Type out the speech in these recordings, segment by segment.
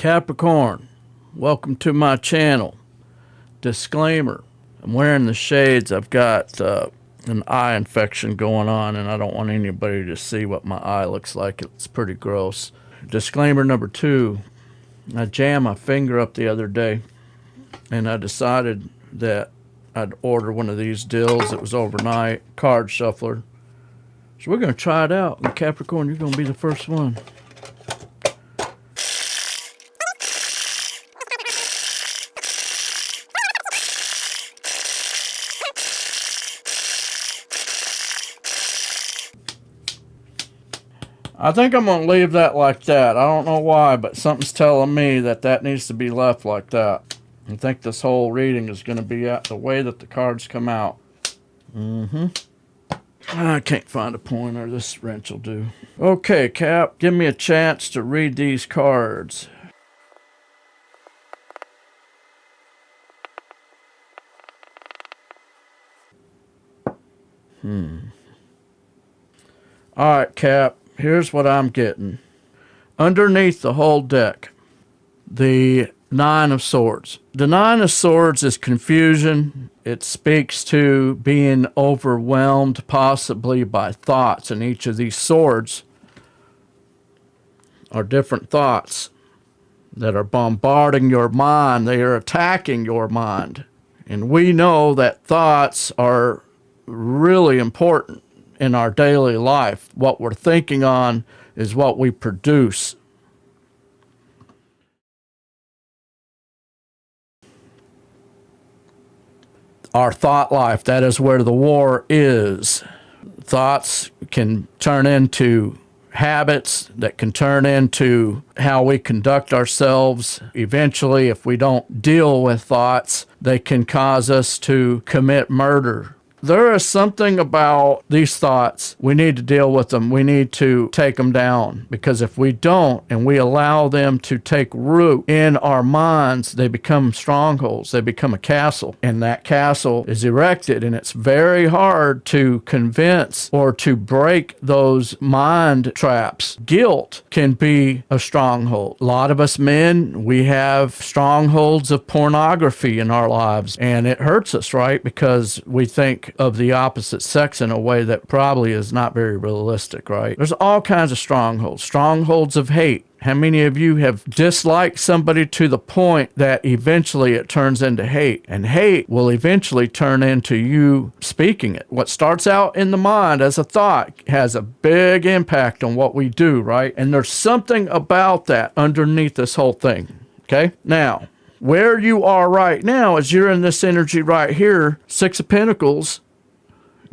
Capricorn, welcome to my channel. Disclaimer, I'm wearing the shades. I've got an eye infection going on and I don't want anybody to see what my eye looks like. It's pretty gross. Disclaimer number 2, I jammed my finger up the other day and I decided that I'd order one of these deals. It was overnight, card shuffler. So we're going to try it out. And Capricorn, you're going to be the first one. I think I'm going to leave that like that. I don't know why, but something's telling me that that needs to be left like that. I think this whole reading is going to be at the way that the cards come out. I can't find a pointer. This wrench will do. Okay, Cap, give me a chance to read these cards. All right, Cap. Here's what I'm getting. Underneath the whole deck, the Nine of Swords. The Nine of Swords is confusion. It speaks to being overwhelmed possibly by thoughts, and each of these swords are different thoughts that are bombarding your mind. They are attacking your mind. And we know that thoughts are really important in our daily life. What we're thinking on is what we produce. Our thought life, that is where the war is. Thoughts can turn into habits that can turn into how we conduct ourselves. Eventually, if we don't deal with thoughts, they can cause us to commit murder. There is something about these thoughts. We need to deal with them. We need to take them down, because if we don't and we allow them to take root in our minds, they become strongholds. They become a castle, and that castle is erected, and it's very hard to convince or to break those mind traps. Guilt can be a stronghold. A lot of us men, we have strongholds of pornography in our lives, and it hurts us, right? Because we think of the opposite sex in a way that probably is not very realistic, right? There's all kinds of strongholds. Strongholds of hate. How many of you have disliked somebody to the point that eventually it turns into hate? And hate will eventually turn into you speaking it. What starts out in the mind as a thought has a big impact on what we do, right? And there's something about that underneath this whole thing, okay? Now, where you are right now is you're in this energy right here, Six of Pentacles,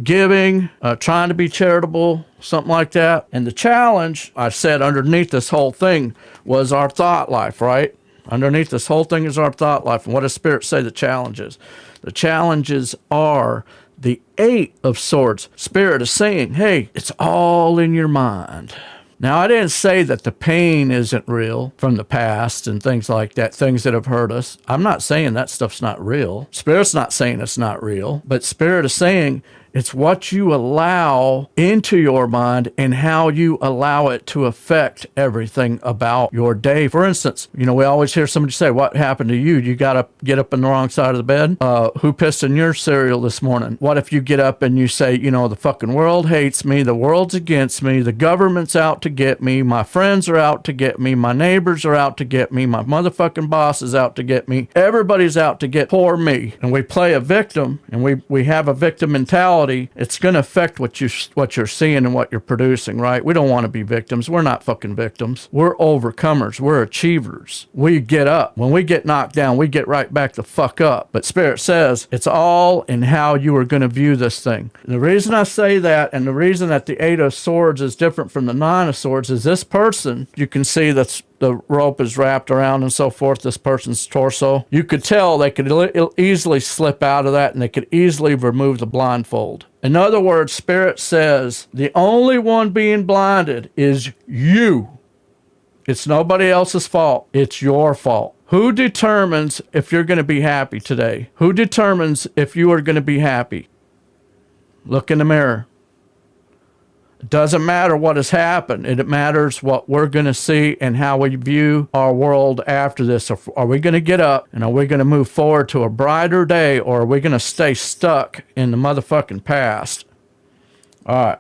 giving, trying to be charitable, something like that. And the challenge, I said, underneath this whole thing was our thought life, right? Underneath this whole thing is our thought life. And what does Spirit say the challenge is? The challenges are the Eight of Swords. Spirit is saying, hey, it's all in your mind. Now, I didn't say that the pain isn't real from the past and things like that, things that have hurt us. I'm not saying that stuff's not real. Spirit's not saying it's not real, but Spirit is saying it's what you allow into your mind and how you allow it to affect everything about your day. For instance, you know, we always hear somebody say, what happened to you? You got to get up on the wrong side of the bed? Who pissed in your cereal this morning? What if you get up and you say, you know, the fucking world hates me, the world's against me, the government's out to get me, my friends are out to get me, my neighbors are out to get me, my motherfucking boss is out to get me, everybody's out to get poor me. And we play a victim, and we have a victim mentality. It's going to affect what you're seeing and what you're producing, right? We don't want to be victims. We're not fucking victims. We're overcomers. We're achievers. We get up. When we get knocked down, we get right back the fuck up. But Spirit says it's all in how you are going to view this thing. The reason I say that, and the reason that the Eight of Swords is different from the Nine of Swords, is this person, you can see that's the rope is wrapped around and so forth, this person's torso. You could tell they could easily slip out of that, and they could easily remove the blindfold. In other words, Spirit says the only one being blinded is you. It's nobody else's fault. It's your fault. Who determines if you're going to be happy today? Who determines if you are going to be happy? Look in the mirror. It doesn't matter what has happened. It matters what we're going to see and how we view our world after this. Are we going to get up and are we going to move forward to a brighter day, or are we going to stay stuck in the motherfucking past? All right.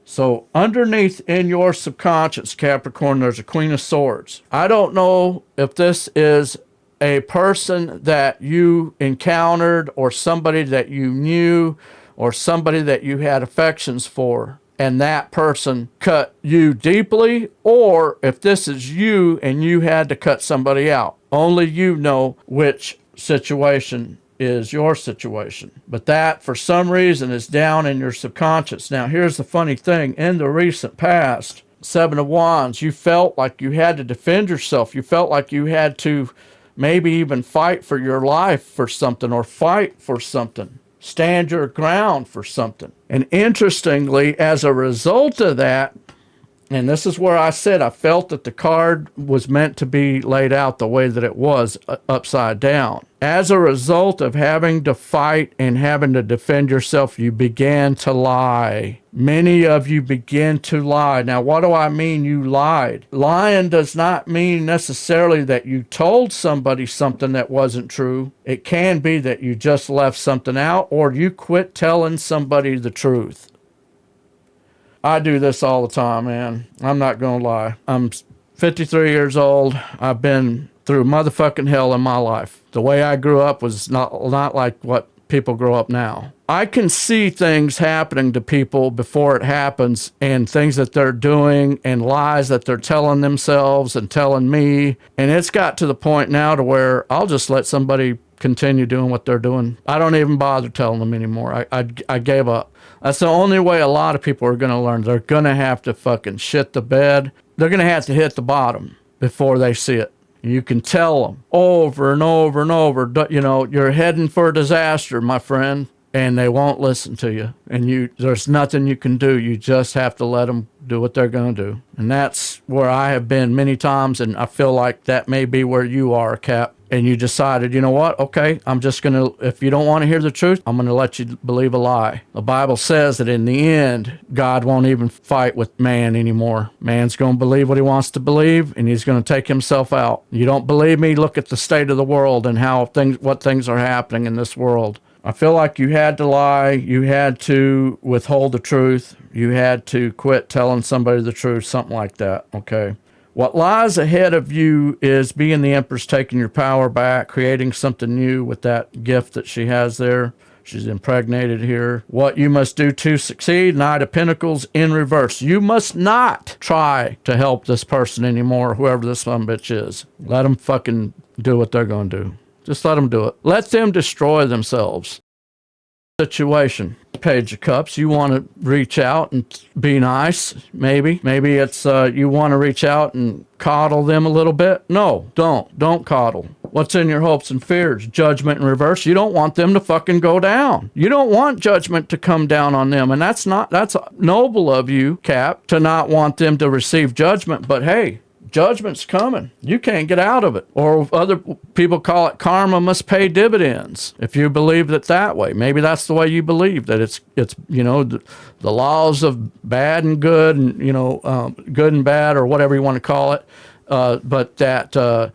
So underneath in your subconscious, Capricorn, there's a Queen of Swords. I don't know if this is a person that you encountered or somebody that you knew or somebody that you had affections for, and that person cut you deeply, or if this is you and you had to cut somebody out. Only you know which situation is your situation. But that, for some reason, is down in your subconscious. Now, here's the funny thing. In the recent past, Seven of Wands, you felt like you had to defend yourself. You felt like you had to maybe even fight for your life for something, or fight for something. Stand your ground for something. And interestingly, as a result of that, and this is where I said I felt that the card was meant to be laid out the way that it was, upside down. As a result of having to fight and having to defend yourself, you began to lie. Many of you begin to lie. Now, what do I mean you lied? Lying does not mean necessarily that you told somebody something that wasn't true. It can be that you just left something out, or you quit telling somebody the truth. I do this all the time, man. I'm not going to lie. I'm 53 years old. I've been through motherfucking hell in my life. The way I grew up was not like what people grow up now. I can see things happening to people before it happens, and things that they're doing and lies that they're telling themselves and telling me. And it's got to the point now to where I'll just let somebody continue doing what they're doing. I don't even bother telling them anymore. I gave up. That's the only way a lot of people are going to learn. They're going to have to fucking shit the bed. They're going to have to hit the bottom before they see it. You can tell them over and over and over, you know, you're heading for a disaster, my friend, and they won't listen to you. And there's nothing you can do. You just have to let them do what they're going to do. And that's where I have been many times, and I feel like that may be where you are, Cap. And you decided, you know what? Okay, I'm just going to, if you don't want to hear the truth, I'm going to let you believe a lie. The Bible says that in the end, God won't even fight with man anymore. Man's going to believe what he wants to believe, and he's going to take himself out. You don't believe me? Look at the state of the world and what things are happening in this world. I feel like you had to lie. You had to withhold the truth. You had to quit telling somebody the truth, something like that, okay? What lies ahead of you is being the Empress, taking your power back, creating something new with that gift that she has there. She's impregnated here. What you must do to succeed, Knight of Pentacles in reverse. You must not try to help this person anymore, whoever this sumbitch is. Let them fucking do what they're going to do. Just let them do it. Let them destroy themselves. Situation. Page of Cups. You want to reach out and be nice, maybe. Maybe it's you want to reach out and coddle them a little bit. No, don't coddle. What's in your hopes and fears? Judgment in reverse. You don't want them to fucking go down. You don't want judgment to come down on them. And that's noble of you, Cap, to not want them to receive judgment. But hey, judgment's coming. You can't get out of it. Or other people call it karma must pay dividends. If you believe it that way, maybe that's the way you believe, that it's you know, the laws of bad and good, and you know, good and bad, or whatever you want to call it. But that the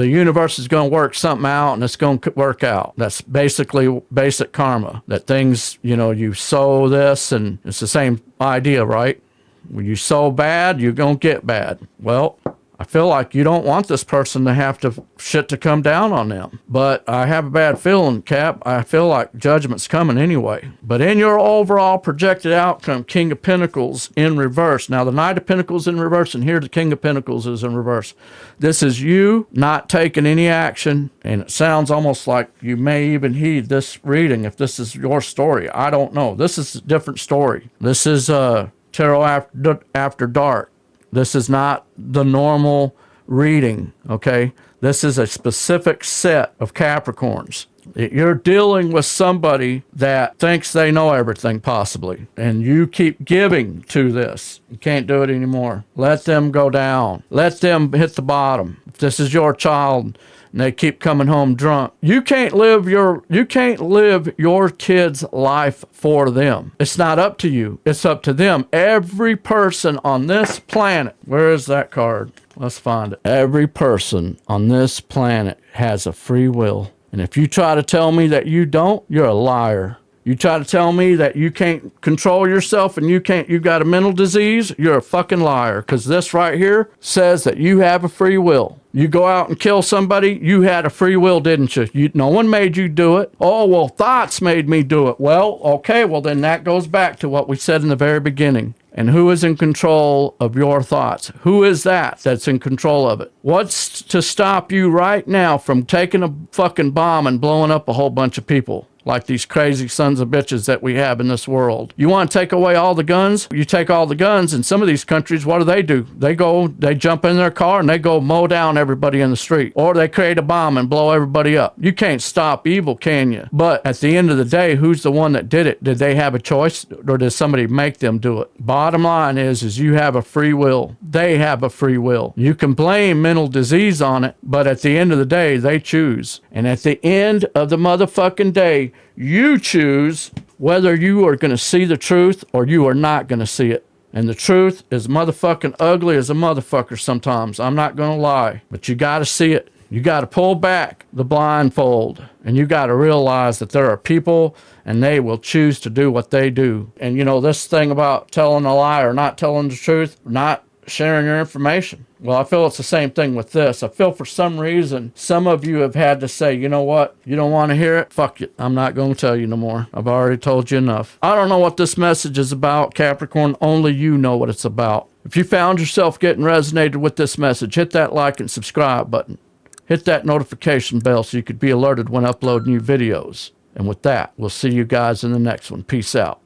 universe is going to work something out, and it's going to work out. That's basically basic karma. That things, you know, you sow this, and it's the same idea, right? When you sow bad, you're going to get bad. Well, I feel like you don't want this person to have shit to come down on them. But I have a bad feeling, Cap. I feel like judgment's coming anyway. But in your overall projected outcome, King of Pentacles in reverse. Now, the Knight of Pentacles in reverse, and here the King of Pentacles is in reverse. This is you not taking any action, and it sounds almost like you may even heed this reading if this is your story. I don't know. This is a different story. This is Tarot After Dark. This is not the normal reading, okay? This is a specific set of Capricorns. You're dealing with somebody that thinks they know everything, possibly, and you keep giving to this. You can't do it anymore. Let them go down. Let them hit the bottom. If this is your child and they keep coming home drunk, you can't live your kid's life for them. It's not up to you. It's up to them. Every person on this planet, where is that card? Let's find it. Every person on this planet has a free will. And if you try to tell me that you don't, you're a liar. You try to tell me that you can't control yourself and you got a mental disease, you're a fucking liar. Because this right here says that you have a free will. You go out and kill somebody, you had a free will, didn't you? No one made you do it. Oh, well, thoughts made me do it. Well, okay, well, then that goes back to what we said in the very beginning. And who is in control of your thoughts? Who is that's in control of it? What's to stop you right now from taking a fucking bomb and blowing up a whole bunch of people? Like these crazy sons of bitches that we have in this world. You want to take away all the guns? You take all the guns. In some of these countries, what do? They jump in their car and they go mow down everybody in the street. Or they create a bomb and blow everybody up. You can't stop evil, can you? But at the end of the day, who's the one that did it? Did they have a choice or did somebody make them do it? Bottom line is you have a free will. They have a free will. You can blame mental disease on it, but at the end of the day, they choose. And at the end of the motherfucking day, you choose whether you are going to see the truth or you are not going to see it. And the truth is motherfucking ugly as a motherfucker sometimes. I'm not going to lie. But you got to see it. You got to pull back the blindfold. And you got to realize that there are people and they will choose to do what they do. And this thing about telling a lie or not telling the truth, not sharing your information. Well, I feel it's the same thing with this. I feel for some reason, some of you have had to say, you know what? You don't want to hear it? Fuck it. I'm not going to tell you no more. I've already told you enough. I don't know what this message is about, Capricorn. Only you know what it's about. If you found yourself getting resonated with this message, hit that like and subscribe button. Hit that notification bell so you could be alerted when I upload new videos. And with that, we'll see you guys in the next one. Peace out.